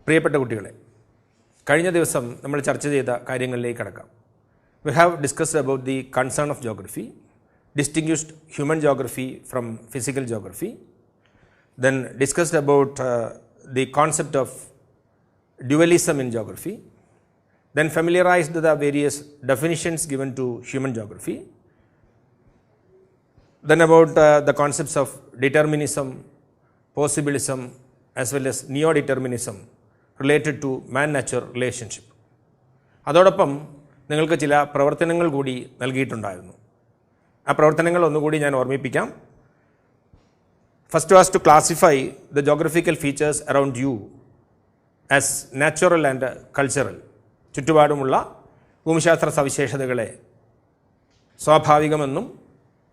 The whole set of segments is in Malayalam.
പ്രിയപ്പെട്ട കുട്ടികളെ, കഴിഞ്ഞ ദിവസം നമ്മൾ ചർച്ച ചെയ്ത കാര്യങ്ങളിലേക്ക് കടക്കാം. We have discussed about the concern of geography, distinguished human geography from physical geography, then discussed about the concept of dualism in geography, then familiarized the various definitions given to human geography, then about the concepts of determinism, possibilism as well as neo-determinism related to man-nature relationship. അതോടൊപ്പം നിങ്ങൾക്ക് ചില പ്രവർത്തനങ്ങൾ കൂടി നൽകിയിട്ടുണ്ടായിരുന്നു. ആ പ്രവർത്തനങ്ങൾ ഒന്നുകൂടി ഞാൻ ഓർമ്മിപ്പിക്കാം. First was to classify the geographical features around you as natural and cultural. ചുറ്റുപാടുമുള്ള ഭൂമിശാസ്ത്ര സവിശേഷതകളെ സ്വാഭാവികമെന്നും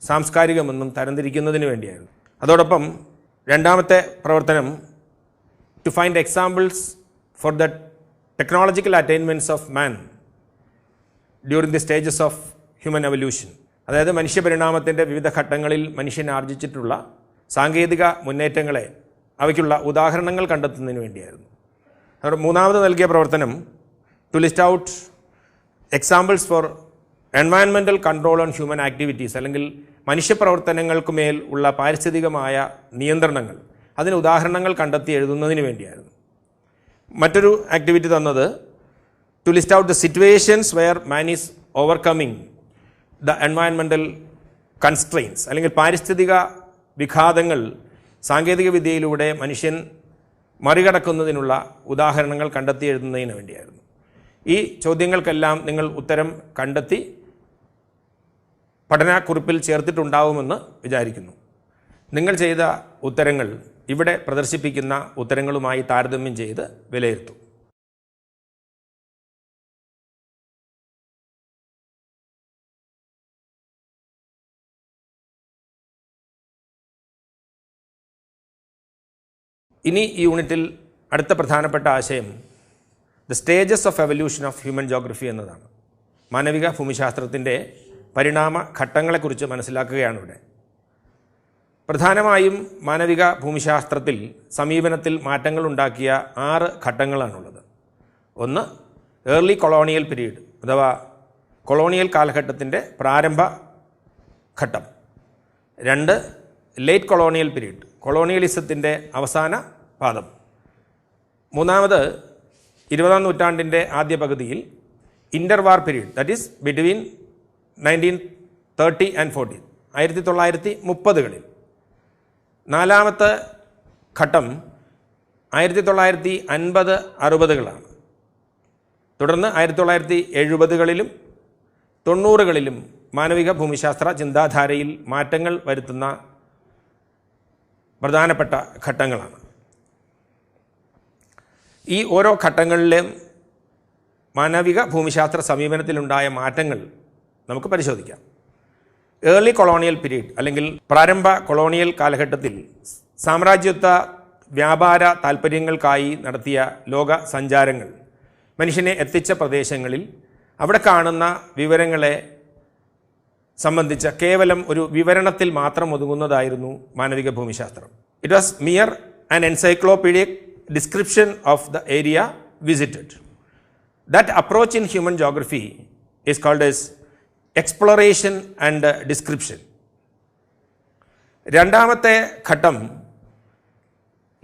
സാംസ്കാരികമെന്നും തരംതിരിക്കുന്നതിന് വേണ്ടിയായിരുന്നു. അതോടൊപ്പം രണ്ടാമത്തെ പ്രവർത്തനം to find examples for the technological attainments of man during the stages of human evolution. അതായത് മനുഷ്യപരിണാമത്തിൻ്റെ വിവിധ ഘട്ടങ്ങളിൽ മനുഷ്യൻ ആർജിച്ചിട്ടുള്ള സാങ്കേതിക മുന്നേറ്റങ്ങളെ അവയ്ക്കുള്ള ഉദാഹരണങ്ങൾ കണ്ടെത്തുന്നതിന് വേണ്ടിയായിരുന്നു. അതുകൊണ്ട് മൂന്നാമത് നൽകിയ പ്രവർത്തനം to list out examples for environmental control on human activities, അല്ലെങ്കിൽ മനുഷ്യപ്രവർത്തനങ്ങൾക്ക് മേൽ ഉള്ള പാരിസ്ഥിതികമായ നിയന്ത്രണങ്ങൾ, അതിന് ഉദാഹരണങ്ങൾ കണ്ടെത്തി എഴുതുന്നതിന് വേണ്ടിയായിരുന്നു. മറ്റൊരു ആക്ടിവിറ്റി തന്നത് to list out the situations where man is overcoming the environmental constraints, അല്ലെങ്കിൽ പാരിസ്ഥിതിക വിഘാതങ്ങൾ സാങ്കേതിക വിദ്യയിലൂടെ മനുഷ്യൻ മറികടക്കുന്നതിനുള്ള ഉദാഹരണങ്ങൾ കണ്ടെത്തി എഴുതുന്നതിന് വേണ്ടിയായിരുന്നു. ഈ ചോദ്യങ്ങൾക്കെല്ലാം നിങ്ങൾ ഉത്തരം കണ്ടെത്തി പഠനക്കുറിപ്പിൽ ചേർത്തിട്ടുണ്ടാവുമെന്ന് വിചാരിക്കുന്നു. നിങ്ങൾ ചെയ്ത ഉത്തരങ്ങൾ ഇവിടെ പ്രദർശിപ്പിക്കുന്ന ഉത്തരങ്ങളുമായി താരതമ്യം ചെയ്ത് വിലയിരുത്തും. ഇനി ഈ യൂണിറ്റിൽ അടുത്ത പ്രധാനപ്പെട്ട ആശയം the stages of evolution of human geography എന്നതാണ്. മാനവിക ഭൂമിശാസ്ത്രത്തിൻ്റെ പരിണാമ ഘട്ടങ്ങളെക്കുറിച്ച് മനസ്സിലാക്കുകയാണ് ഇവിടെ. പ്രധാനമായും മാനവിക ഭൂമിശാസ്ത്രത്തിൽ സമീപനത്തിൽ മാറ്റങ്ങൾ ഉണ്ടാക്കിയ 6 ഘട്ടങ്ങളാണുള്ളത്. ഒന്ന്, ഏർലി കൊളോണിയൽ പീരീഡ് അഥവാ കൊളോണിയൽ കാലഘട്ടത്തിൻ്റെ പ്രാരംഭ ഘട്ടം. 2, ലേറ്റ് കൊളോണിയൽ പീരീഡ്, കൊളോണിയലിസത്തിൻ്റെ അവസാന പാദം. 3, 20-ാം നൂറ്റാണ്ടിൻ്റെ ആദ്യ പകുതിയിൽ interwar period, that is between 1930 and 40, 1930-കളിൽ. 4-ാമത്തെ ഘട്ടം 1950-60-കളാണ്. തുടർന്ന് 1970-കളിലും 90-കളിലും മാനവിക ഭൂമിശാസ്ത്ര ചിന്താധാരയിൽ മാറ്റങ്ങൾ വരുത്തുന്ന പ്രധാനപ്പെട്ട ഘട്ടങ്ങളാണ്. ഈ ഓരോ ഘട്ടങ്ങളിലും മാനവിക ഭൂമിശാസ്ത്ര സമീപനത്തിലുണ്ടായ മാറ്റങ്ങൾ നമുക്ക് പരിശോധിക്കാം. ഏർലി കൊളോണിയൽ പീരീഡ് അല്ലെങ്കിൽ പ്രാരംഭ കൊളോണിയൽ കാലഘട്ടത്തിൽ സാമ്രാജ്യത്വ വ്യാപാര താൽപ്പര്യങ്ങൾക്കായി നടത്തിയ ലോക സഞ്ചാരങ്ങൾ മനുഷ്യനെ എത്തിച്ച പ്രദേശങ്ങളിൽ അവിടെ കാണുന്ന വിവരങ്ങളെ സംബന്ധിച്ച കേവലം ഒരു വിവരണത്തിൽ മാത്രം ഒതുങ്ങുന്നതായിരുന്നു മാനവിക ഭൂമിശാസ്ത്രം. It was mere an encyclopaedic description of the area visited. That approach in human geography is called as exploration and description. രണ്ടാമത്തെ ഘട്ടം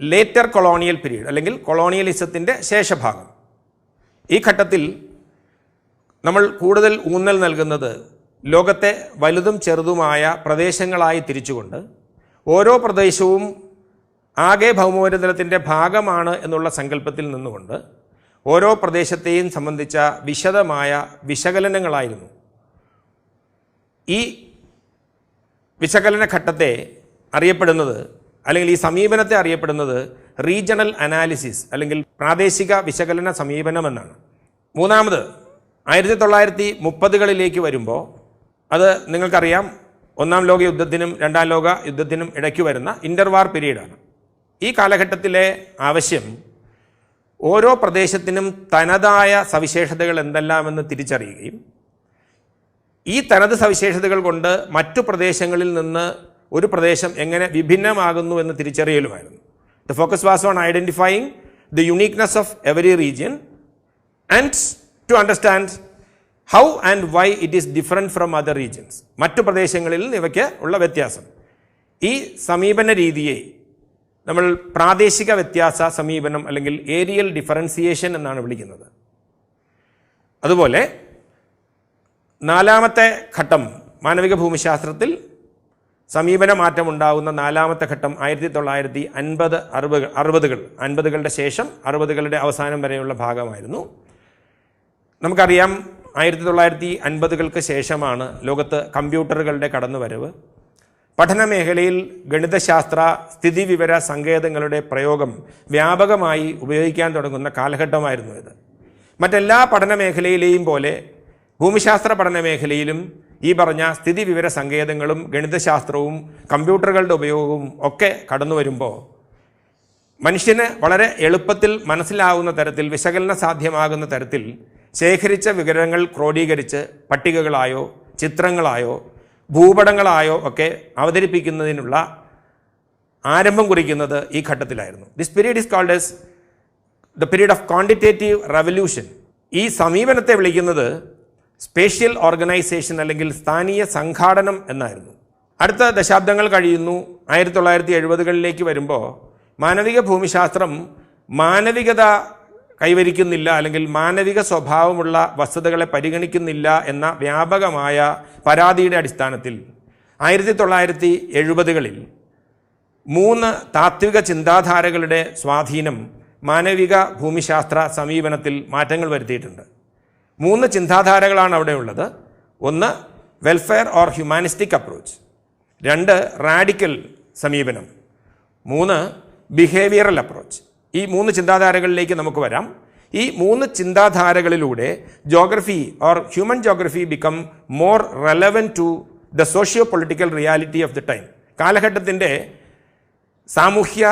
ലേറ്റർ കൊളോണിയൽ പീരീഡ് അല്ലെങ്കിൽ കൊളോണിയലിസത്തിൻ്റെ ശേഷഭാഗം. ഈ ഘട്ടത്തിൽ നമ്മൾ കൂടുതൽ ഊന്നൽ നൽകുന്നത് ലോകത്തെ വലുതും ചെറുതുമായ പ്രദേശങ്ങളായി തിരിച്ചുകൊണ്ട് ഓരോ പ്രദേശവും ആകെ ഭൗമോപരിതലത്തിൻ്റെ ഭാഗമാണ് എന്നുള്ള സങ്കല്പത്തിൽ നിന്നുകൊണ്ട് ഓരോ പ്രദേശത്തെയും സംബന്ധിച്ച വിശദമായ വിശകലനങ്ങളായിരുന്നു. ഈ വിശകലന ഘട്ടത്തെ അറിയപ്പെടുന്നത്, അല്ലെങ്കിൽ ഈ സമീപനത്തെ അറിയപ്പെടുന്നത് റീജിയണൽ അനാലിസിസ് അല്ലെങ്കിൽ പ്രാദേശിക വിശകലന സമീപനമെന്നാണ്. മൂന്നാമത് 1930-കളിലേക്ക് വരുമ്പോൾ, അത് നിങ്ങൾക്കറിയാം, 1-ാം ലോക യുദ്ധത്തിനും 2-ാം ലോക യുദ്ധത്തിനും ഇടയ്ക്ക് വരുന്ന ഇൻ്റർവാർ പീരീഡാണ്. ഈ കാലഘട്ടത്തിലെ ആവശ്യം ഓരോ പ്രദേശത്തിനും തനതായ സവിശേഷതകൾ എന്തെല്ലാമെന്ന് തിരിച്ചറിയുകയും ഈ തനത് സവിശേഷതകൾ കൊണ്ട് മറ്റു പ്രദേശങ്ങളിൽ നിന്ന് ഒരു പ്രദേശം എങ്ങനെ വിഭിന്നമാകുന്നു എന്ന് തിരിച്ചറിയലുമായിരുന്നു. The focus was on identifying the uniqueness of every region and to understand how and why it is different from other regions. മറ്റു പ്രദേശങ്ങളിൽ ഇവയ്ക്ക് ഉള്ള വ്യത്യാസം. ഈ സമീപന രീതിയെ നമ്മൾ പ്രാദേശിക വ്യത്യാസ സമീപനം അല്ലെങ്കിൽ ഏരിയൽ ഡിഫറൻസിയേഷൻ എന്നാണ് വിളിക്കുന്നത്. അതുപോലെ നാലാമത്തെ ഘട്ടം മാനവിക ഭൂമിശാസ്ത്രത്തിൽ സമീപന മാറ്റമുണ്ടാകുന്ന നാലാമത്തെ ഘട്ടം 1950-60കളുടെ ശേഷം 60കളുടെ അവസാനം വരെയുള്ള ഭാഗമായിരുന്നു. നമുക്കറിയാം 1950കൾക്ക് ശേഷമാണ് ലോകത്ത് കമ്പ്യൂട്ടറുകളുടെ കടന്നുവരവ്. പഠന മേഖലയിൽ ഗണിതശാസ്ത്ര സ്ഥിതിവിവര സങ്കേതങ്ങളുടെ പ്രയോഗം വ്യാപകമായി ഉപയോഗിക്കാൻ തുടങ്ങുന്ന കാലഘട്ടമായിരുന്നു ഇത്. മറ്റെല്ലാ പഠന മേഖലയിലെയും പോലെ ഭൂമിശാസ്ത്ര പഠന മേഖലയിലും ഈ പറഞ്ഞ സ്ഥിതിവിവര സങ്കേതങ്ങളും ഗണിതശാസ്ത്രവും കമ്പ്യൂട്ടറുകളുടെ ഉപയോഗവും ഒക്കെ കടന്നു വരുമ്പോൾ മനുഷ്യന് വളരെ എളുപ്പത്തിൽ മനസ്സിലാവുന്ന തരത്തിൽ വിശകലന സാധ്യമാകുന്ന തരത്തിൽ ശേഖരിച്ച വിവരങ്ങൾ ക്രോഡീകരിച്ച് പട്ടികകളായോ ചിത്രങ്ങളായോ ഭൂപടങ്ങളായോ ഒക്കെ അവതരിപ്പിക്കുന്നതിനുള്ള ആരംഭം കുറിക്കുന്നത് ഈ ഘട്ടത്തിലായിരുന്നു. This period is called as the period of quantitative revolution. ഈ സമീപനത്തെ വിളിക്കുന്നത് സ്പേഷ്യൽ ഓർഗനൈസേഷൻ അല്ലെങ്കിൽ സ്ഥാനീയ സംഘാടനം എന്നായിരുന്നു. അടുത്ത ദശാബ്ദങ്ങൾ കഴിയുന്നു. 1970കളിലേക്ക് വരുമ്പോൾ മാനവിക ഭൂമിശാസ്ത്രം മാനവികത കൈവരിക്കുന്നില്ല അല്ലെങ്കിൽ മാനവിക സ്വഭാവമുള്ള വസ്തുതകളെ പരിഗണിക്കുന്നില്ല എന്ന വ്യാപകമായ പരാതിയുടെ അടിസ്ഥാനത്തിൽ 1970കളിൽ 3 താത്വിക ചിന്താധാരകളുടെ സ്വാധീനം മാനവിക ഭൂമിശാസ്ത്ര സമീപനത്തിൽ മാറ്റങ്ങൾ വരുത്തിയിട്ടുണ്ട്. 3 ചിന്താധാരകളാണ് അവിടെ ഉള്ളത്. 1 welfare or humanistic approach, 2 radical സമീപനം, 3 ബിഹേവിയറൽ അപ്രോച്ച്. ഈ 3 ചിന്താധാരകളിലേക്ക് നമുക്ക് വരാം. ഈ 3 ചിന്താധാരകളിലൂടെ geography or human geography become more relevant to the socio political reality of the time. കാലഘട്ടത്തിൻ്റെ സാമൂഹ്യ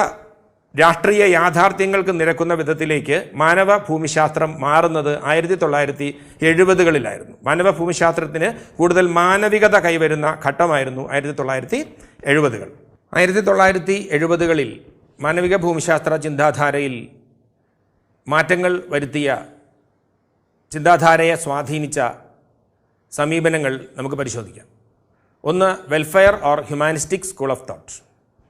രാഷ്ട്രീയ യാഥാർത്ഥ്യങ്ങൾക്ക് നിരക്കുന്ന വിധത്തിലേക്ക് മാനവ ഭൂമിശാസ്ത്രം മാറുന്നത് 1970കളിലായിരുന്നു. മാനവ ഭൂമിശാസ്ത്രത്തിന് കൂടുതൽ മാനവികത കൈവരുന്ന ഘട്ടമായിരുന്നു 1970കൾ. 1970കളിൽ മാനവിക ഭൂമിശാസ്ത്ര ചിന്താധാരയിൽ മാറ്റങ്ങൾ വരുത്തിയ, ചിന്താധാരയെ സ്വാധീനിച്ച സമീപനങ്ങൾ നമുക്ക് പരിശോധിക്കാം. 1 welfare or humanistic school of thought.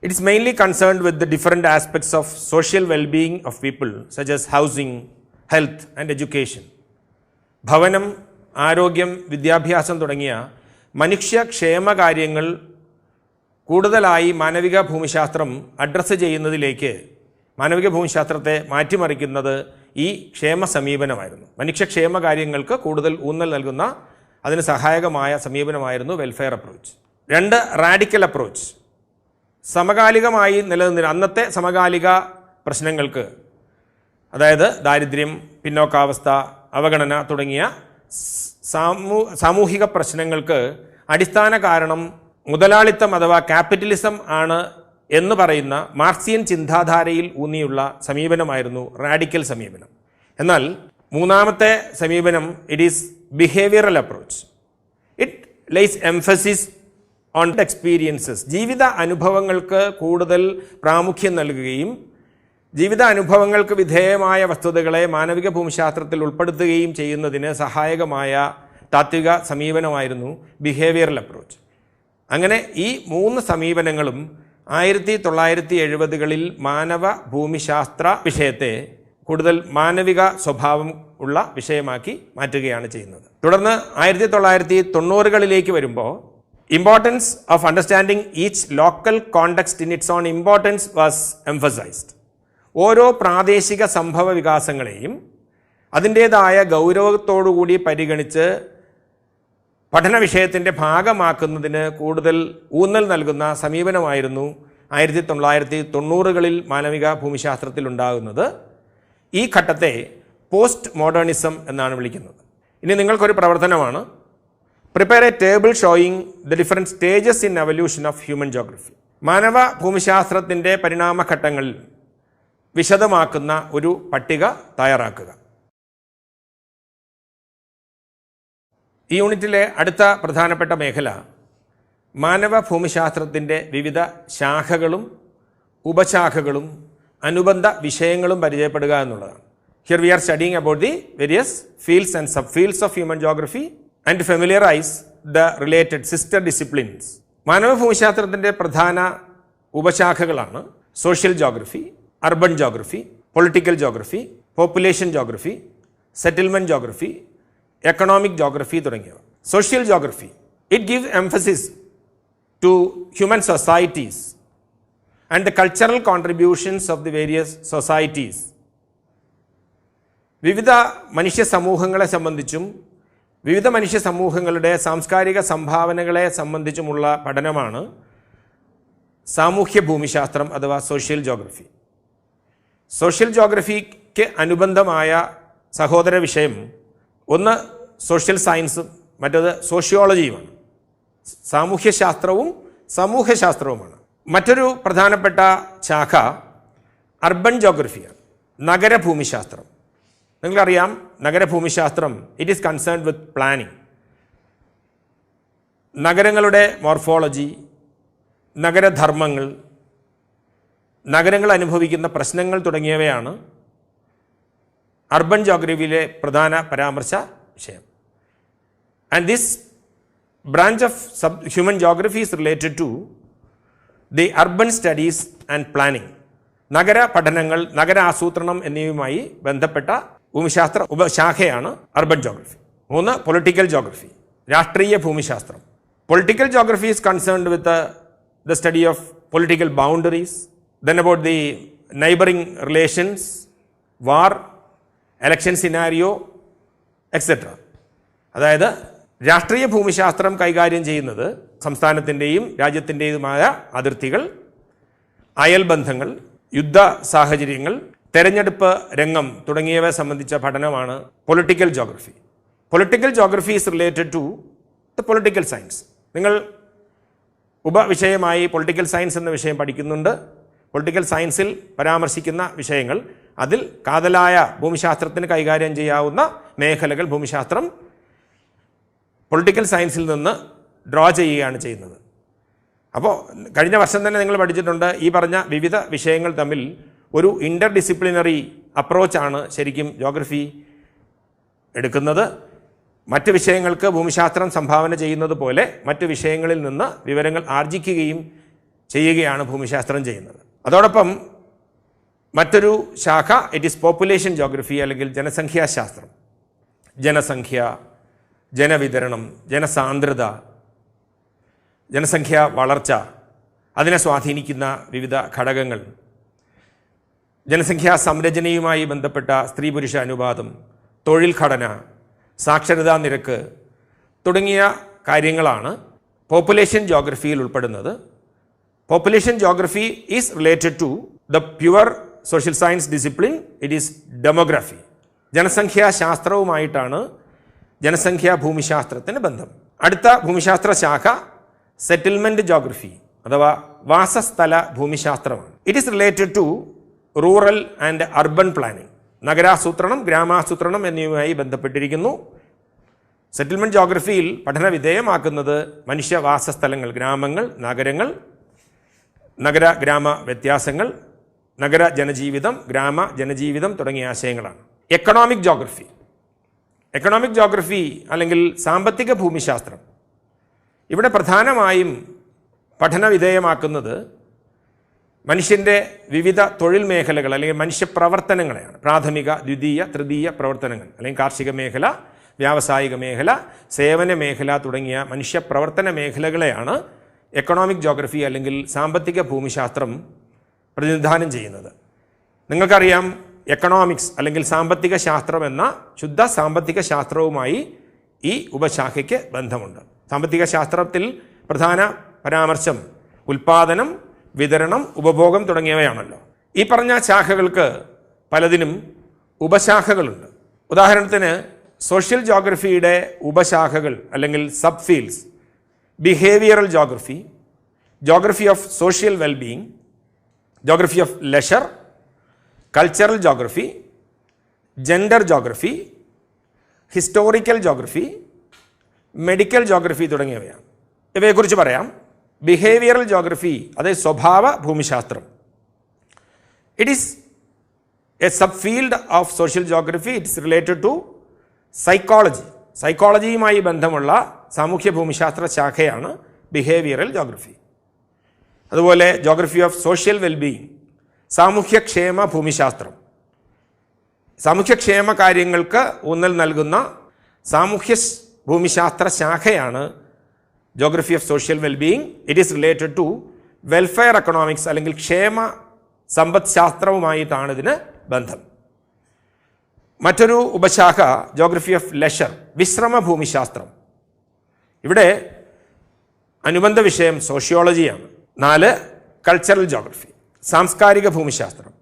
It is mainly concerned with the different aspects of social well-being of people such as housing, health and education. ഭവനം, ആരോഗ്യം, വിദ്യാഭ്യാസം തുടങ്ങിയ മനുഷ്യക്ഷേമ കാര്യങ്ങൾ കൂടുതലായി മാനവിക ഭൂമിശാസ്ത്രം അഡ്രസ്സ് ചെയ്യുന്നതിലേക്ക് മാനവിക ഭൂമിശാസ്ത്രത്തെ മാറ്റിമറിക്കുന്നത് ഈ ക്ഷേമ സമീപനമായിരുന്നു. മനുഷ്യക്ഷേമ കാര്യങ്ങൾക്ക് കൂടുതൽ ഊന്നൽ നൽകുന്ന, അതിന് സഹായകമായ സമീപനമായിരുന്നു വെൽഫെയർ അപ്രോച്ച്. 2 radical approach. സമകാലികമായി നിലനിന്നിരുന്ന അന്നത്തെ സമകാലിക പ്രശ്നങ്ങൾക്ക്, അതായത് ദാരിദ്ര്യം, പിന്നോക്കാവസ്ഥ, അവഗണന തുടങ്ങിയ സാമൂഹിക പ്രശ്നങ്ങൾക്ക് അടിസ്ഥാന കാരണം മുതലാളിത്തം അഥവാ ക്യാപിറ്റലിസം ആണ് എന്ന് പറയുന്ന മാർക്സിയൻ ചിന്താധാരയിൽ ഊന്നിയുള്ള സമീപനമായിരുന്നു റാഡിക്കൽ സമീപനം. എന്നാൽ 3ാമത്തെ സമീപനം it is behavioural approach. It lays emphasis on experiences. ജീവിത അനുഭവങ്ങൾക്ക് കൂടുതൽ പ്രാമുഖ്യം നൽകുകയും ജീവിത അനുഭവങ്ങൾക്ക് വിധേയമായ വസ്തുതകളെ മാനവിക ഭൂമിശാസ്ത്രത്തിൽ ഉൾപ്പെടുത്തുകയും ചെയ്യുന്നതിന് സഹായകമായ താത്വിക സമീപനമായിരുന്നു ബിഹേവിയറൽ അപ്രോച്ച്. അങ്ങനെ ഈ 3 സമീപനങ്ങളും 1970കളിൽ മാനവ ഭൂമിശാസ്ത്ര വിഷയത്തെ കൂടുതൽ മാനവിക സ്വഭാവം ഉള്ള വിഷയമാക്കി മാറ്റുകയാണ് ചെയ്യുന്നത്. തുടർന്ന് 1990കളിലേക്ക് വരുമ്പോൾ importance of understanding each local context in its on importance was emphasised. ഓരോ പ്രാദേശിക സംഭവ വികാസങ്ങളെയും അതിൻ്റേതായ ഗൗരവത്തോടുകൂടി പരിഗണിച്ച് പഠന വിഷയത്തിൻ്റെ ഭാഗമാക്കുന്നതിന് കൂടുതൽ ഊന്നൽ നൽകുന്ന സമീപനമായിരുന്നു 1990കളിൽ മാനവിക ഭൂമിശാസ്ത്രത്തിൽ ഉണ്ടാകുന്നത്. ഈ ഘട്ടത്തെ പോസ്റ്റ് മോഡേണിസം എന്നാണ് വിളിക്കുന്നത്. ഇനി നിങ്ങൾക്കൊരു പ്രവർത്തനമാണ്. Prepare A table showing the different stages in evolution of human geography. മാനവ ഭൂമിശാസ്ത്രത്തിൻ്റെ പരിണാമഘട്ടങ്ങൾ വിശദമാക്കുന്ന ഒരു പട്ടിക തയ്യാറാക്കുക. ഈ യൂണിറ്റിലെ അടുത്ത പ്രധാനപ്പെട്ട മേഖല മാനവ ഭൂമിശാസ്ത്രത്തിൻ്റെ വിവിധ ശാഖകളും ഉപശാഖകളും അനുബന്ധ വിഷയങ്ങളും പരിചയപ്പെടുക എന്നുള്ളതാണ്. Here we are studying about the various fields and sub fields of human geography and familiarise the related sister disciplines. മാനവഭൂമിശാസ്ത്രത്തിൻ്റെ പ്രധാന ഉപശാഖകളാണ് social geography, urban geography, political geography, population geography, settlement geography, economic geography തുടങ്ങിയവ. Social geography it give emphasis to human societies and the cultural contributions of the various societies. വിവിധ മനുഷ്യ സമൂഹങ്ങളെ സംബന്ധിച്ചും വിവിധ മനുഷ്യ സമൂഹങ്ങളുടെ സാംസ്കാരിക സംഭാവനകളെ സംബന്ധിച്ചുമുള്ള പഠനമാണ് സാമൂഹ്യ ഭൂമിശാസ്ത്രം അഥവാ സോഷ്യൽ ജോഗ്രഫി. സോഷ്യൽ ജോഗ്രഫിക്ക് അനുബന്ധമായ സഹോദര വിഷയം ഒന്ന് സോഷ്യൽ സയൻസും മറ്റത് സോഷ്യോളജിയുമാണ്. സാമൂഹ്യശാസ്ത്രവും സമൂഹശാസ്ത്രവുമാണ്. മറ്റൊരു പ്രധാനപ്പെട്ട ശാഖ അർബൻ ജോഗ്രഫിയാണ്, നഗരഭൂമിശാസ്ത്രം. നിങ്ങൾക്കറിയാം, നഗരഭൂമിശാസ്ത്രം it is concerned with planning. നഗരങ്ങളുടെ മോർഫോളജി, നഗരധർമ്മങ്ങൾ, നഗരങ്ങൾ അനുഭവിക്കുന്ന പ്രശ്നങ്ങൾ തുടങ്ങിയവയാണ് അർബൻ ജോഗ്രഫിയിലെ പ്രധാന പരാമർശ വിഷയം. And this branch of human geography is related to the urban studies and planning. നഗര പഠനങ്ങൾ, നഗര ആസൂത്രണം എന്നിവയുമായി ബന്ധപ്പെട്ട ഭൂമിശാസ്ത്ര ഉപശാഖയാണ് അർബൻ ജോഗ്രഫി. 3 പൊളിറ്റിക്കൽ ജോഗ്രഫി, രാഷ്ട്രീയ ഭൂമിശാസ്ത്രം. Political geography is concerned with the study of political boundaries, then about the neighboring relations, war, election scenario, etc. അതായത് രാഷ്ട്രീയ ഭൂമിശാസ്ത്രം കൈകാര്യം ചെയ്യുന്നത് സംസ്ഥാനത്തിൻ്റെയും രാജ്യത്തിൻ്റെതുമായ അതിർത്തികൾ, അയൽബന്ധങ്ങൾ, യുദ്ധ സാഹചര്യങ്ങൾ, തെരഞ്ഞെടുപ്പ് രംഗം തുടങ്ങിയവ സംബന്ധിച്ച പഠനമാണ് political geography. Political geography is related to the political science. നിങ്ങൾ ഉപവിഷയമായി പൊളിറ്റിക്കൽ സയൻസ് എന്ന വിഷയം പഠിക്കുന്നുണ്ട്. പൊളിറ്റിക്കൽ സയൻസിൽ പരാമർശിക്കുന്ന വിഷയങ്ങൾ, അതിൽ കാതലായ ഭൂമിശാസ്ത്രത്തിന് കൈകാര്യം ചെയ്യാവുന്ന മേഖലകൾ ഭൂമിശാസ്ത്രം പൊളിറ്റിക്കൽ സയൻസിൽ നിന്ന് ഡ്രോ ചെയ്യുകയാണ് ചെയ്യുന്നത്. അപ്പോൾ കഴിഞ്ഞ വർഷം തന്നെ നിങ്ങൾ പഠിച്ചിട്ടുണ്ട്, ഈ പറഞ്ഞ വിവിധ വിഷയങ്ങൾ തമ്മിൽ ഒരു ഇൻ്റർ ഡിസിപ്ലിനറി അപ്രോച്ചാണ് ശരിക്കും ജോഗ്രഫി എടുക്കുന്നത്. മറ്റ് വിഷയങ്ങൾക്ക് ഭൂമിശാസ്ത്രം സംഭാവന ചെയ്യുന്നത് പോലെ മറ്റ് വിഷയങ്ങളിൽ നിന്ന് വിവരങ്ങൾ ആർജിക്കുകയും ചെയ്യുകയാണ് ഭൂമിശാസ്ത്രം ചെയ്യുന്നത്. അതോടൊപ്പം മറ്റൊരു ശാഖ ഇറ്റ് ഈസ് പോപ്പുലേഷൻ ജോഗ്രഫി അല്ലെങ്കിൽ ജനസംഖ്യാശാസ്ത്രം. ജനസംഖ്യ, ജനവിതരണം, ജനസാന്ദ്രത, ജനസംഖ്യ വളർച്ച, അതിനെ സ്വാധീനിക്കുന്ന വിവിധ ഘടകങ്ങൾ, ജനസംഖ്യാ സംരചനയുമായി ബന്ധപ്പെട്ട സ്ത്രീ പുരുഷ അനുപാതം, തൊഴിൽ ഘടന, സാക്ഷരതാ നിരക്ക് തുടങ്ങിയ കാര്യങ്ങളാണ് പോപ്പുലേഷൻ ജോഗ്രഫിയിൽ ഉൾപ്പെടുന്നത്. Population geography is related to the pure social science discipline, it is demography. ജനസംഖ്യാശാസ്ത്രവുമായിട്ടാണ് ജനസംഖ്യാ ഭൂമിശാസ്ത്രത്തിന് ബന്ധം. അടുത്ത ഭൂമിശാസ്ത്ര ശാഖ സെറ്റിൽമെൻറ്റ് ജോഗ്രഫി അഥവാ വാസസ്ഥല ഭൂമിശാസ്ത്രമാണ്. It is related to rural and urban planning. നഗരാസൂത്രണം, ഗ്രാമാസൂത്രണം എന്നിവയുമായി ബന്ധപ്പെട്ടിരിക്കുന്നു. സെറ്റിൽമെൻറ്റ് ജോഗ്രഫിയിൽ പഠന വിധേയമാക്കുന്നത് മനുഷ്യവാസസ്ഥലങ്ങൾ, ഗ്രാമങ്ങൾ, നഗരങ്ങൾ, നഗര ഗ്രാമ വ്യത്യാസങ്ങൾ, നഗര ജനജീവിതം, ഗ്രാമ ജനജീവിതം തുടങ്ങിയ ആശയങ്ങളാണ്. Economic geography. എക്കണോമിക് ജോഗ്രഫി അല്ലെങ്കിൽ സാമ്പത്തിക ഭൂമിശാസ്ത്രം ഇവിടെ പ്രധാനമായും പഠന വിധേയമാക്കുന്നത് മനുഷ്യൻ്റെ വിവിധ തൊഴിൽ മേഖലകൾ അല്ലെങ്കിൽ മനുഷ്യ പ്രവർത്തനങ്ങളെയാണ്. പ്രാഥമിക, ദ്വിതീയ, തൃതീയ പ്രവർത്തനങ്ങൾ അല്ലെങ്കിൽ കാർഷിക മേഖല, വ്യാവസായിക മേഖല, സേവന മേഖല തുടങ്ങിയ മനുഷ്യ പ്രവർത്തന മേഖലകളെയാണ് എക്കണോമിക് ജോഗ്രഫി അല്ലെങ്കിൽ സാമ്പത്തിക ഭൂമിശാസ്ത്രം പ്രതിനിധാനം ചെയ്യുന്നത്. നിങ്ങൾക്കറിയാം, എക്കണോമിക്സ് അല്ലെങ്കിൽ സാമ്പത്തിക ശാസ്ത്രം എന്ന ശുദ്ധ സാമ്പത്തിക ശാസ്ത്രവുമായി ഈ ഉപശാഖയ്ക്ക് ബന്ധമുണ്ട്. സാമ്പത്തിക ശാസ്ത്രത്തിൽ പ്രധാന പരാമർശം ഉൽപ്പാദനം, വിതരണം, ഉപഭോഗം തുടങ്ങിയവയാണല്ലോ. ഈ പറഞ്ഞ ശാഖകൾക്ക് പലതിനും ഉപശാഖകളുണ്ട്. ഉദാഹരണത്തിന് സോഷ്യൽ ജോഗ്രഫിയുടെ ഉപശാഖകൾ അല്ലെങ്കിൽ sub fields behavioural geography, geography of social wellbeing, geography of leisure, cultural geography, gender geography, historical geography, medical geography തുടങ്ങിയവയാണ്. ഇവയെക്കുറിച്ച് പറയാം. ബിഹേവിയറൽ ജോഗ്രഫി, അതായത് സ്വഭാവ ഭൂമിശാസ്ത്രം. It is a subfield of social geography. It is related to psychology. സൈക്കോളജിയുമായി ബന്ധമുള്ള സാമൂഹ്യ ഭൂമിശാസ്ത്ര ശാഖയാണ് ബിഹേവിയറൽ ജോഗ്രഫി. അതുപോലെ ജോഗ്രഫി ഓഫ് സോഷ്യൽ വെൽബീയിങ്, സാമൂഹ്യക്ഷേമ ഭൂമിശാസ്ത്രം, സാമൂഹ്യക്ഷേമ കാര്യങ്ങൾക്ക് ഊന്നൽ നൽകുന്ന സാമൂഹ്യ ഭൂമിശാസ്ത്ര ശാഖയാണ് geography of social wellbeing. It is related to welfare economics അല്ലെങ്കിൽ ക്ഷേമ സമ്പദ് ശാസ്ത്രവുമായിട്ടാണ് ഇതിന് ബന്ധം. മറ്റൊരു ഉപശാഖ ജോഗ്രഫി ഓഫ് ലെഷർ, വിശ്രമ ഭൂമിശാസ്ത്രം. ഇവിടെ അനുബന്ധ വിഷയം സോഷ്യോളജിയാണ്. 4 കൾച്ചറൽ ജോഗ്രഫി, സാംസ്കാരിക ഭൂമിശാസ്ത്രം.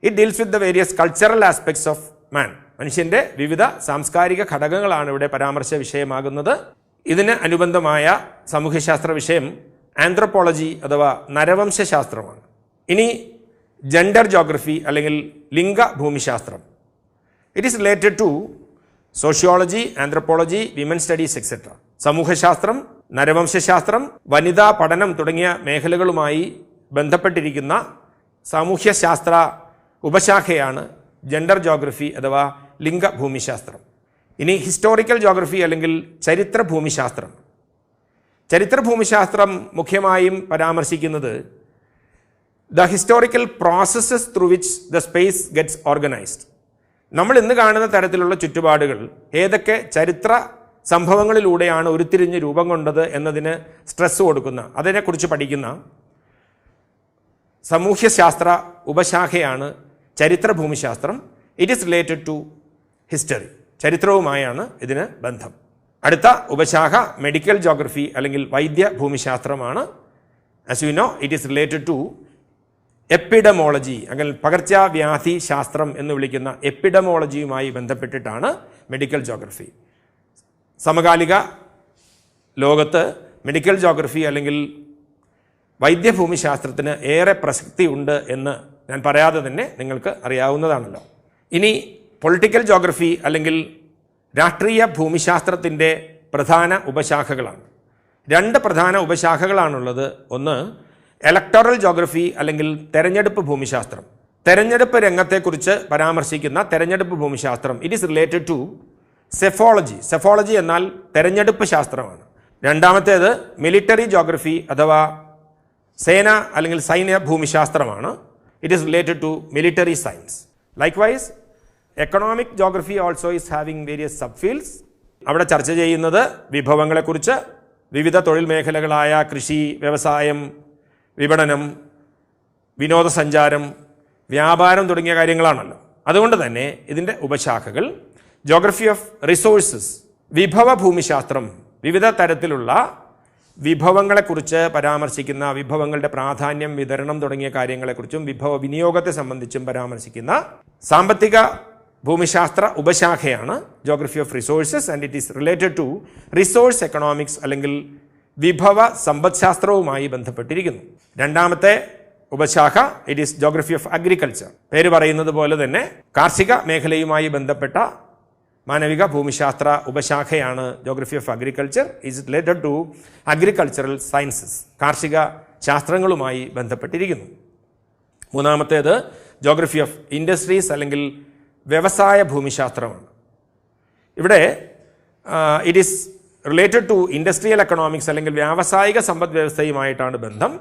It deals with the various cultural aspects of man. മനുഷ്യൻ്റെ വിവിധ സാംസ്കാരിക ഘടകങ്ങളാണ് ഇവിടെ പരാമർശ വിഷയമാകുന്നത്. ഇതിന് അനുബന്ധമായ സാമൂഹ്യശാസ്ത്ര വിഷയം ആന്ത്രോപോളജി അഥവാ നരവംശാസ്ത്രമാണ്. ഇനി ജെൻഡർ ജോഗ്രഫി അല്ലെങ്കിൽ ലിംഗ ഭൂമിശാസ്ത്രം. It is related to sociology, anthropology, women studies etcetera. സമൂഹശാസ്ത്രം, നരവംശാസ്ത്രം, വനിതാ പഠനം തുടങ്ങിയ മേഖലകളുമായി ബന്ധപ്പെട്ടിരിക്കുന്ന സാമൂഹ്യശാസ്ത്ര ഉപശാഖയാണ് ജെൻഡർ ജോഗ്രഫി അഥവാ ലിംഗ ഭൂമിശാസ്ത്രം. ഇനി ഹിസ്റ്റോറിക്കൽ ജോഗ്രഫി അല്ലെങ്കിൽ ചരിത്ര ഭൂമിശാസ്ത്രം. ചരിത്ര ഭൂമിശാസ്ത്രം മുഖ്യമായും പരാമർശിക്കുന്നത് the historical processes through which the space gets organised. നമ്മൾ ഇന്ന് കാണുന്ന തരത്തിലുള്ള ചുറ്റുപാടുകൾ ഏതൊക്കെ ചരിത്ര സംഭവങ്ങളിലൂടെയാണ് ഉരുത്തിരിഞ്ഞ് രൂപം കൊണ്ടത് എന്നതിന് സ്ട്രെസ് കൊടുക്കുന്ന, അതിനെക്കുറിച്ച് പഠിക്കുന്ന സാമൂഹ്യശാസ്ത്ര ഉപശാഖയാണ് ചരിത്ര ഭൂമിശാസ്ത്രം. It is related to history, ചരിത്രവുമായാണ് ഇതിന് ബന്ധം. അടുത്ത ഉപശാഖ മെഡിക്കൽ ജോഗ്രഫി അല്ലെങ്കിൽ വൈദ്യ ഭൂമിശാസ്ത്രമാണ്. As you know, it is related to epidemiology, അങ്ങനെ പകർച്ചവ്യാധി ശാസ്ത്രം എന്ന് വിളിക്കുന്ന എപ്പിഡമോളജിയുമായി ബന്ധപ്പെട്ടിട്ടാണ് മെഡിക്കൽ ജോഗ്രഫി. സമകാലിക ലോകത്ത് മെഡിക്കൽ ജോഗ്രഫി അല്ലെങ്കിൽ വൈദ്യഭൂമിശാസ്ത്രത്തിന് ഏറെ പ്രസക്തി ഉണ്ട് എന്ന് ഞാൻ പറയാതെ തന്നെ നിങ്ങൾക്ക് അറിയാവുന്നതാണല്ലോ. ഇനി പൊളിറ്റിക്കൽ ജോഗ്രഫി അല്ലെങ്കിൽ രാഷ്ട്രീയ ഭൂമിശാസ്ത്രത്തിൻ്റെ പ്രധാന ഉപശാഖകളാണ്. 2 പ്രധാന ഉപശാഖകളാണുള്ളത്. ഒന്ന് ഇലക്ടോറൽ ജോഗ്രഫി അല്ലെങ്കിൽ തെരഞ്ഞെടുപ്പ് ഭൂമിശാസ്ത്രം. തെരഞ്ഞെടുപ്പ് രംഗത്തെക്കുറിച്ച് പരാമർശിക്കുന്ന തെരഞ്ഞെടുപ്പ് ഭൂമിശാസ്ത്രം. It is related to psephology. Psephology എന്നാൽ തെരഞ്ഞെടുപ്പ് ശാസ്ത്രമാണ്. രണ്ടാമത്തേത് മിലിറ്ററി ജോഗ്രഫി അഥവാ സേന അല്ലെങ്കിൽ സൈന്യ ഭൂമിശാസ്ത്രമാണ്. It is related to military science. Likewise economic geography also is having various sub fields. അവിടെ ചർച്ച ചെയ്യുന്നത് വിഭവങ്ങളെക്കുറിച്ച്, വിവിധ തൊഴിൽ മേഖലകളായ കൃഷി, വ്യവസായം, വിപണനം, വിനോദസഞ്ചാരം, വ്യാപാരം തുടങ്ങിയ കാര്യങ്ങളാണല്ലോ. അതുകൊണ്ട് തന്നെ ഇതിൻ്റെ ഉപശാഖകൾ ജോഗ്രഫി ഓഫ് റിസോഴ്സസ്, വിഭവ ഭൂമിശാസ്ത്രം, വിവിധ തരത്തിലുള്ള വിഭവങ്ങളെക്കുറിച്ച് പരാമർശിക്കുന്ന, വിഭവങ്ങളുടെ പ്രാധാന്യം, വിതരണം തുടങ്ങിയ കാര്യങ്ങളെക്കുറിച്ചും വിഭവ വിനിയോഗത്തെ സംബന്ധിച്ചും പരാമർശിക്കുന്ന സാമ്പത്തിക ഭൂമിശാസ്ത്ര ഉപശാഖയാണ് geography of resources. And it is related to resource economics അല്ലെങ്കിൽ വിഭവ സമ്പദ്ശാസ്ത്രവുമായി ബന്ധപ്പെട്ടിരിക്കുന്നു. രണ്ടാമത്തെ ഉപശാഖ it is geography of agriculture. പേര് പറയുന്നത് പോലെ തന്നെ കാർഷിക മേഖലയുമായി ബന്ധപ്പെട്ട മാനവിക ഭൂമിശാസ്ത്ര ഉപശാഖയാണ് geography of agriculture. Is related to agricultural sciences, കാർഷിക ശാസ്ത്രങ്ങളുമായി ബന്ധപ്പെട്ടിരിക്കുന്നു. മൂന്നാമത്തേത് ജോഗ്രഫി ഓഫ് ഇൻഡസ്ട്രീസ് അല്ലെങ്കിൽ വ്യവസായ ഭൂമിശാസ്ത്രമാണ്. ഇവിടെ it is related to industrial economics അല്ലെങ്കിൽ വ്യാവസായിക സമ്പദ് വ്യവസ്ഥയുമായിട്ടാണ് ബന്ധം.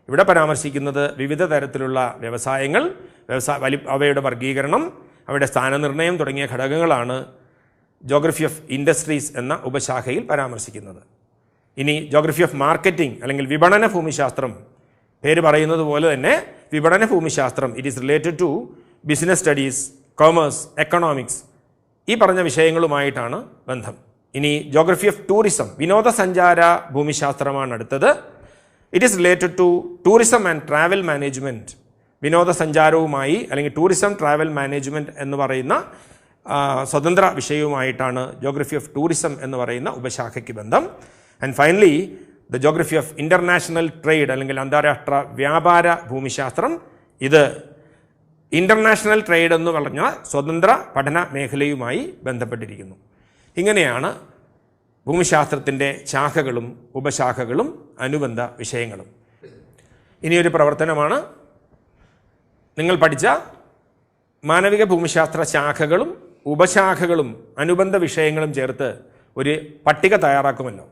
ഇവിടെ പരാമർശിക്കുന്നത് വിവിധ തരത്തിലുള്ള വ്യവസായങ്ങൾ, അവയുടെ വർഗീകരണം, അവയുടെ സ്ഥാനനിർണ്ണയം തുടങ്ങിയ ഘടകങ്ങളാണ് ജോഗ്രഫി ഓഫ് ഇൻഡസ്ട്രീസ് എന്ന ഉപശാഖയിൽ പരാമർശിക്കുന്നത്. ഇനി ജോഗ്രഫി ഓഫ് മാർക്കറ്റിംഗ് അല്ലെങ്കിൽ വിപണന ഭൂമിശാസ്ത്രം. പേര് പറയുന്നത് പോലെ തന്നെ വിപണന ഭൂമിശാസ്ത്രം it is related to business studies, commerce, economics, ഈ പറഞ്ഞ വിഷയങ്ങളുമായിട്ടാണ് ബന്ധം. ഇനി ജോഗ്രഫി ഓഫ് ടൂറിസം, വിനോദസഞ്ചാര ഭൂമിശാസ്ത്രമാണ് അടുത്തത്. It is related to tourism and travel management. വിനോദസഞ്ചാരവുമായി അല്ലെങ്കിൽ ടൂറിസം ട്രാവൽ മാനേജ്മെൻറ്റ് എന്ന് പറയുന്ന സ്വതന്ത്ര വിഷയവുമായിട്ടാണ് ജോഗ്രഫി ഓഫ് ടൂറിസം എന്ന് പറയുന്ന ഉപശാഖയ്ക്ക് ബന്ധം. And finally the geography of international trade അല്ലെങ്കിൽ അന്താരാഷ്ട്ര വ്യാപാര ഭൂമിശാസ്ത്രം. ഇത് ഇൻ്റർനാഷണൽ ട്രേഡ് എന്ന് പറഞ്ഞ സ്വതന്ത്ര പഠന മേഖലയുമായി ബന്ധപ്പെട്ടിരിക്കുന്നു. ഇങ്ങനെയാണ് ഭൂമിശാസ്ത്രത്തിൻ്റെ ശാഖകളും ഉപശാഖകളും അനുബന്ധ വിഷയങ്ങളും. ഇനിയൊരു പ്രവർത്തനമാണ് നിങ്ങൾ പഠിച്ച മാനവിക ഭൂമിശാസ്ത്ര ശാഖകളും ഉപശാഖകളും അനുബന്ധ വിഷയങ്ങളും ചേർത്ത് ഒരു പട്ടിക തയ്യാറാക്കുമല്ലോ.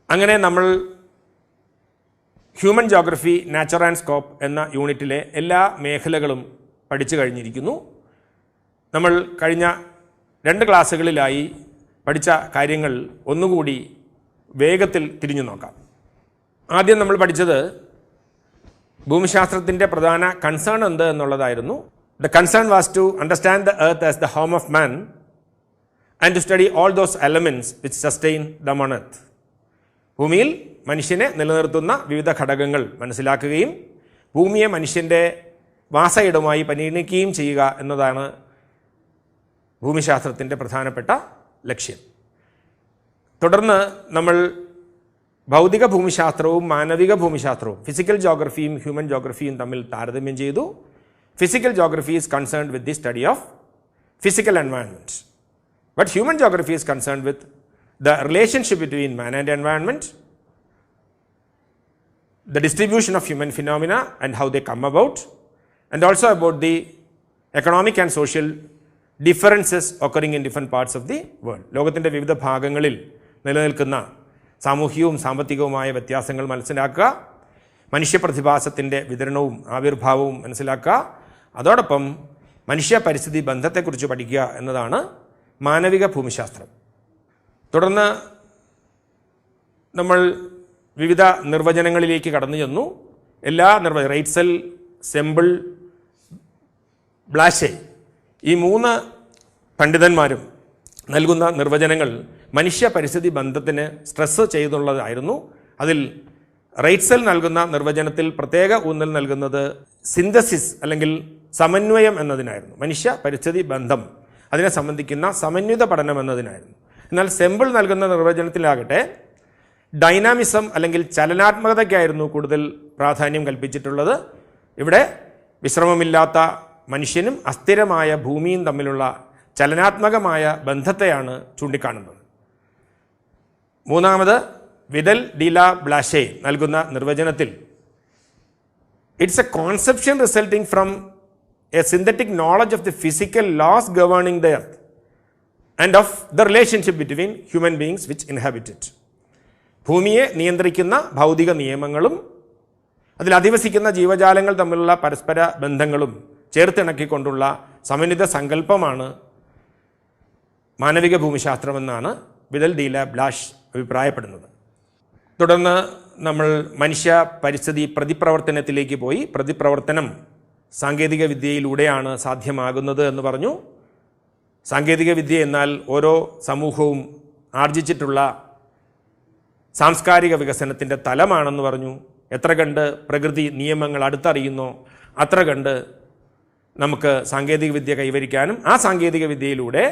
അങ്ങനെ നമ്മൾ human geography nature and scope എന്ന യൂണിറ്റിലെ എല്ലാ മേഖലകളും പഠിച്ചു കഴിഞ്ഞിരിക്കുന്നു. നമ്മൾ കഴിഞ്ഞ 2 ക്ലാസ്സുകളിലായി പഠിച്ച കാര്യങ്ങൾ ഒന്നുകൂടി വേഗത്തിൽ തിരിഞ്ഞു നോക്കാം. ആദ്യം നമ്മൾ പഠിച്ചത് ഭൂമിശാസ്ത്രത്തിൻ്റെ പ്രധാന കൺസേൺ എന്ത് എന്നുള്ളതായിരുന്നു. The concern was to understand the earth as the home of man and to study all those elements which sustain the own earth. ഭൂമിയിൽ മനുഷ്യനെ നിലനിർത്തുന്ന വിവിധ ഘടകങ്ങൾ മനസ്സിലാക്കുകയും ഭൂമിയെ മനുഷ്യൻ്റെ വാസയിടമായി പരിഗണിക്കുകയും ചെയ്യുക എന്നതാണ് ഭൂമിശാസ്ത്രത്തിൻ്റെ പ്രധാനപ്പെട്ട ലക്ഷ്യം. തുടർന്ന് നമ്മൾ ഭൗതിക ഭൂമിശാസ്ത്രവും മാനവിക ഭൂമിശാസ്ത്രവും ഫിസിക്കൽ ജോഗ്രഫിയും ഹ്യൂമൻ ജോഗ്രഫിയും തമ്മിൽ താരതമ്യം ചെയ്തു. Physical geography is concerned with the study of physical environment, but human geography is concerned with the relationship between man and environment, the distribution of human phenomena and how they come about, and also about the economic and social differences occurring in different parts of the world. ലോകത്തിൻ്റെ വിവിധ ഭാഗങ്ങളിൽ നിലനിൽക്കുന്ന സാമൂഹികവും സാമ്പത്തികവുമായ വ്യത്യാസങ്ങൾ മനസ്സിലാക്കുക, മനുഷ്യപ്രതിഭാസത്തിൻ്റെ വിതരണവും ആവിർഭാവവും മനസ്സിലാക്കുക, അതോടൊപ്പം മനുഷ്യ പരിസ്ഥിതി ബന്ധത്തെക്കുറിച്ച് പഠിക്കുക എന്നതാണ് മാനവിക ഭൂമിശാസ്ത്രം. തുടർന്ന് നമ്മൾ വിവിധ നിർവചനങ്ങളിലേക്ക് കടന്നു ചെന്നു. എല്ലാ റൈറ്റ്സൽ, സെമ്പിൾ, ബ്ലാഷെ ഈ 3 പണ്ഡിതന്മാരും നൽകുന്ന നിർവചനങ്ങൾ മനുഷ്യ പരിസ്ഥിതി ബന്ധത്തിന് സ്ട്രെസ് ചെയ്തുള്ളതായിരുന്നു. അതിൽ റൈറ്റ്സൽ നൽകുന്ന നിർവചനത്തിൽ പ്രത്യേക ഊന്നൽ നൽകുന്നത് സിന്തസിസ് അല്ലെങ്കിൽ സമന്വയം എന്നതിനായിരുന്നു. മനുഷ്യ പരിസ്ഥിതി ബന്ധം അതിനെ സംബന്ധിക്കുന്ന സമന്വിത പഠനം എന്നതിനായിരുന്നു. എന്നാൽ സെമ്പിൾ നൽകുന്ന നിർവചനത്തിലാകട്ടെ ഡൈനാമിസം അല്ലെങ്കിൽ ചലനാത്മകതയ്ക്കായിരുന്നു കൂടുതൽ പ്രാധാന്യം കൽപ്പിച്ചിട്ടുള്ളത്. ഇവിടെ വിശ്രമമില്ലാത്ത മനുഷ്യനും അസ്ഥിരമായ ഭൂമിയും തമ്മിലുള്ള ചലനാത്മകമായ ബന്ധത്തെയാണ് ചൂണ്ടിക്കാണുന്നത്. മൂന്നാമത് വിദൽ ഡില ബ്ലാഷെ നൽകുന്ന നിർവചനത്തിൽ it's a conception resulting from a synthetic knowledge of the physical laws governing the earth and of the relationship between human beings which inhabit it. ഭൂമിയെ നിയന്ത്രിക്കുന്ന ഭൗതിക നിയമങ്ങളും അതിൽ അധിവസിക്കുന്ന ജീവജാലങ്ങൾ തമ്മിലുള്ള പരസ്പര ബന്ധങ്ങളും ചേർത്തിണക്കിക്കൊണ്ടുള്ള സമന്വിത സങ്കല്പമാണ് മാനവിക ഭൂമിശാസ്ത്രമെന്നാണ് വിദൽ ഡി ല ബ്ലാഷ് അഭിപ്രായപ്പെടുന്നത്. തുടർന്ന് നമ്മൾ മനുഷ്യ പരിസ്ഥിതി പ്രതിപ്രവർത്തനത്തിലേക്ക് പോയി. പ്രതിപ്രവർത്തനം സാങ്കേതിക വിദ്യയിലൂടെയാണ് സാധ്യമാകുന്നത് എന്ന് പറഞ്ഞു. സാങ്കേതിക വിദ്യ എന്നാൽ ഓരോ സമൂഹവും ആർജിച്ചിട്ടുള്ള സാംസ്കാരിക വികസനത്തിൻ്റെ തലമാണെന്ന് പറഞ്ഞു. എത്ര കണ്ട് പ്രകൃതി നിയമങ്ങൾ അടുത്തറിയുന്നോ അത്ര കണ്ട് നമുക്ക് സാങ്കേതിക വിദ്യ കൈവരിക്കാനും ആ സാങ്കേതിക വിദ്യയിലൂടെ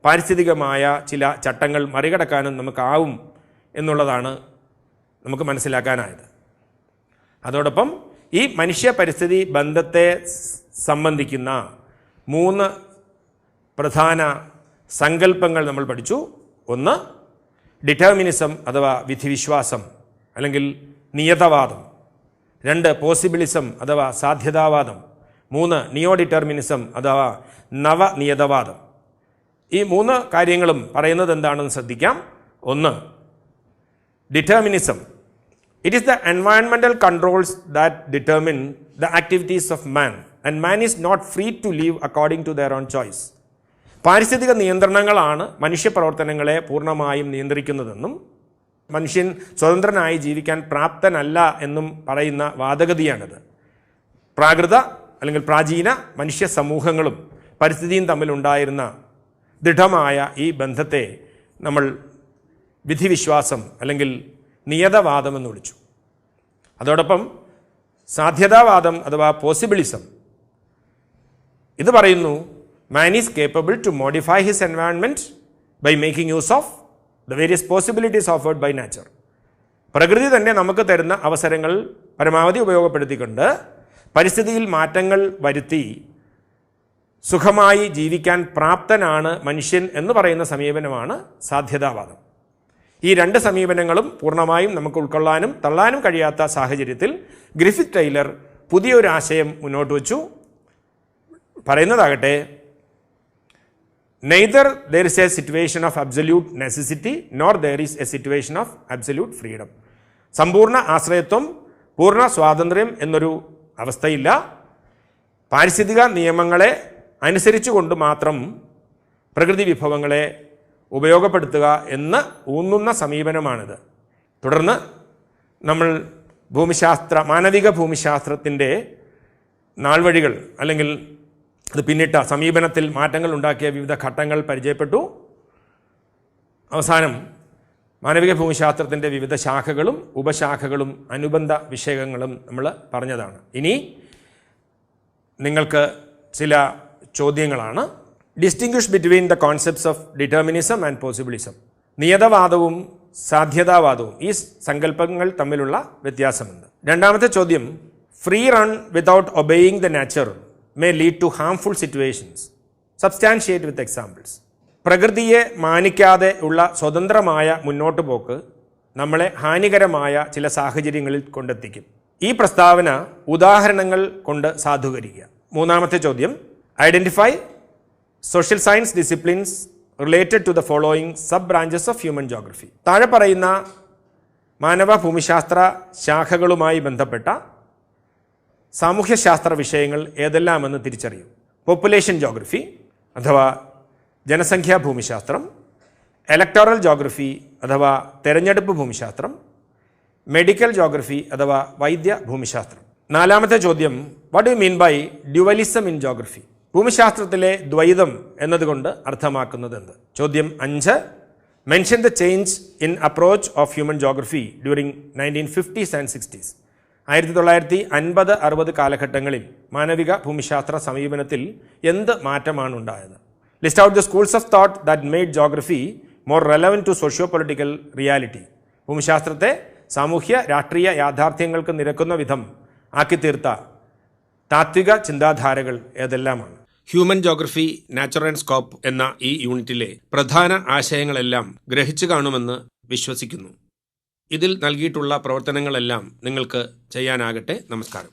പാരിസ്ഥിതികമായ ചില ചട്ടങ്ങൾ മറികടക്കാനും നമുക്കാവും എന്നുള്ളതാണ് നമുക്ക് മനസ്സിലാക്കാനായത്. അതോടൊപ്പം ഈ മനുഷ്യ പരിസ്ഥിതി ബന്ധത്തെ സംബന്ധിക്കുന്ന 3 പ്രധാന സങ്കല്പങ്ങൾ നമ്മൾ പഠിച്ചു. ഒന്ന് ഡിറ്റർമിനിസം അഥവാ വിധിവിശ്വാസം അല്ലെങ്കിൽ നിയതവാദം. 2 പോസിബിളിസം അഥവാ സാധ്യതാവാദം. 3 നിയോ ഡിറ്റർമിനിസം അഥവാ നവനിയതവാദം. ഈ 3 കാര്യങ്ങളും പറയുന്നത് എന്താണെന്ന് ശ്രദ്ധിക്കാം. ഒന്ന് determinism. It is the environmental controls that determine the activities of man and man is not free to live according to their own choice. പാരിസ്ഥിതിക നിയന്ത്രണങ്ങളാണ് മനുഷ്യപ്രവർത്തനങ്ങളെ പൂർണ്ണമായും നിയന്ത്രിക്കുന്നതെന്നും മനുഷ്യൻ സ്വതന്ത്രനായി ജീവിക്കാൻ പ്രാപ്തനല്ല എന്നും പറയുന്ന വാദഗതിയാണിത്. പ്രാകൃത അല്ലെങ്കിൽ പ്രാചീന മനുഷ്യ സമൂഹങ്ങളും പരിസ്ഥിതിയും തമ്മിലുണ്ടായിരുന്ന ദൃഢമായ ഈ ബന്ധത്തെ നമ്മൾ വിധിവിശ്വാസം അല്ലെങ്കിൽ നിയതവാദം എന്ന് വിളിച്ചു. അതോടൊപ്പം സാധ്യതാവാദം അഥവാ പോസിബിളിസം ഇത് പറയുന്നു man is capable to modify his environment by making use of the various possibilities offered by nature. പ്രകൃതി തന്നെ നമുക്ക് തരുന്ന അവസരങ്ങൾ പരമാവധി ഉപയോഗപ്പെടുത്തിക്കൊണ്ട് പരിസ്ഥിതിയിൽ മാറ്റങ്ങൾ വരുത്തി സുഖമായി ജീവിക്കാൻ പ്രാപ്തനാണ് മനുഷ്യൻ എന്ന് പറയുന്ന സമീപനമാണ് സാധ്യതാവാദം. ഈ രണ്ട് സമീപനങ്ങളും പൂർണ്ണമായും നമുക്ക് ഉൾക്കൊള്ളാനും തള്ളാനും കഴിയാത്ത സാഹചര്യത്തിൽ ഗ്രിഫിത്ത് ടൈലർ പുതിയൊരു ആശയം മുന്നോട്ട് വച്ചു. പറയുന്നതാകട്ടെ, neither there is a situation of absolute necessity nor there is a situation of absolute freedom. സമ്പൂർണ്ണ ആശ്രയത്വം, പൂർണ്ണ സ്വാതന്ത്ര്യം എന്നൊരു അവസ്ഥയില്ല. പാരിസ്ഥിതിക നിയമങ്ങളെ അനുസരിച്ചുകൊണ്ട് മാത്രം പ്രകൃതി വിഭവങ്ങളെ ഉപയോഗപ്പെടുത്തുക എന്ന് ഊന്നുന്ന സമീപനമാണിത്. തുടർന്ന് നമ്മൾ മാനവിക ഭൂമിശാസ്ത്രത്തിൻ്റെ നാൾവഴികൾ അല്ലെങ്കിൽ അത് പിന്നിട്ട സമീപനത്തിൽ മാറ്റങ്ങൾ ഉണ്ടാക്കിയ വിവിധ ഘട്ടങ്ങൾ പരിചയപ്പെട്ടു. അവസാനം മാനവിക ഭൂമിശാസ്ത്രത്തിൻ്റെ വിവിധ ശാഖകളും ഉപശാഖകളും അനുബന്ധ വിഷയങ്ങളും നമ്മൾ പറഞ്ഞതാണ്. ഇനി നിങ്ങൾക്ക് ചില ചോദ്യങ്ങളാണ്. Distinguish between the concepts of determinism and possibilism. നിയതവാദവും സാധ്യതാവാദവും, ഈ സങ്കല്പങ്ങൾ തമ്മിലുള്ള വ്യത്യാസമുണ്ട്. രണ്ടാമത്തെ ചോദ്യം, free run without obeying the nature may lead to harmful situations. Substantiate with examples. പ്രകൃതിയെ മാനിക്കാതെ ഉള്ള സ്വതന്ത്രമായ മുന്നോട്ട് പോക്ക് നമ്മളെ ഹാനികരമായ ചില സാഹചര്യങ്ങളിൽ കൊണ്ടെത്തിക്കും. ഈ പ്രസ്താവന ഉദാഹരണങ്ങൾ കൊണ്ട് സാധൂകരിക്കുക. മൂന്നാമത്തെ ചോദ്യം, identify social science disciplines related to the following sub branches of human geography. താഴെ പറയുന്ന മാനവ ഭൂമിശാസ്ത്ര ശാഖകളുമായി ബന്ധപ്പെട്ട സാമൂഹ്യശാസ്ത്ര വിഷയങ്ങൾ ഏതെല്ലാമെന്ന് തിരിച്ചറിയൂ. പോപ്പുലേഷൻ ജോഗ്രഫി അഥവാ ജനസംഖ്യാ ഭൂമിശാസ്ത്രം, ഇലക്ടോറൽ ജോഗ്രഫി അഥവാ തെരഞ്ഞെടുപ്പ് ഭൂമിശാസ്ത്രം, മെഡിക്കൽ ജോഗ്രഫി അഥവാ വൈദ്യ ഭൂമിശാസ്ത്രം. നാലാമത്തെ ചോദ്യം, what do you mean by dualism in geography? ഭൂമിശാസ്ത്രത്തിലെ ദ്വൈതം എന്നതുകൊണ്ട് അർത്ഥമാക്കുന്നത് എന്ത്? ചോദ്യം 5, mention the change in approach of human geography during 1950s and 60s. 1950-60 കാലഘട്ടങ്ങളിൽ മാനവിക ഭൂമിശാസ്ത്ര സമീപനത്തിൽ എന്ത് മാറ്റമാണ് ഉണ്ടായത്? List out the schools of thought that made geography more relevant to socio political reality. ഭൂമിശാസ്ത്രത്തെ സാമൂഹ്യ രാഷ്ട്രീയ യാഥാർത്ഥ്യങ്ങൾക്ക് നിരക്കുന്ന വിധം ആക്കിത്തീർത്ത താത്വിക ചിന്താധാരകൾ ഏതെല്ലാമാണ്? Human geography natural and scope എന്ന ഈ യൂണിറ്റിലെ പ്രധാന ആശയങ്ങളെല്ലാം ഗ്രഹിച്ചു കാണുമെന്ന് വിശ്വസിക്കുന്നു. ഇതിൽ നൽകിയിട്ടുള്ള പ്രവർത്തനങ്ങളെല്ലാം നിങ്ങൾക്ക് ചെയ്യാനാകട്ടെ. നമസ്കാരം.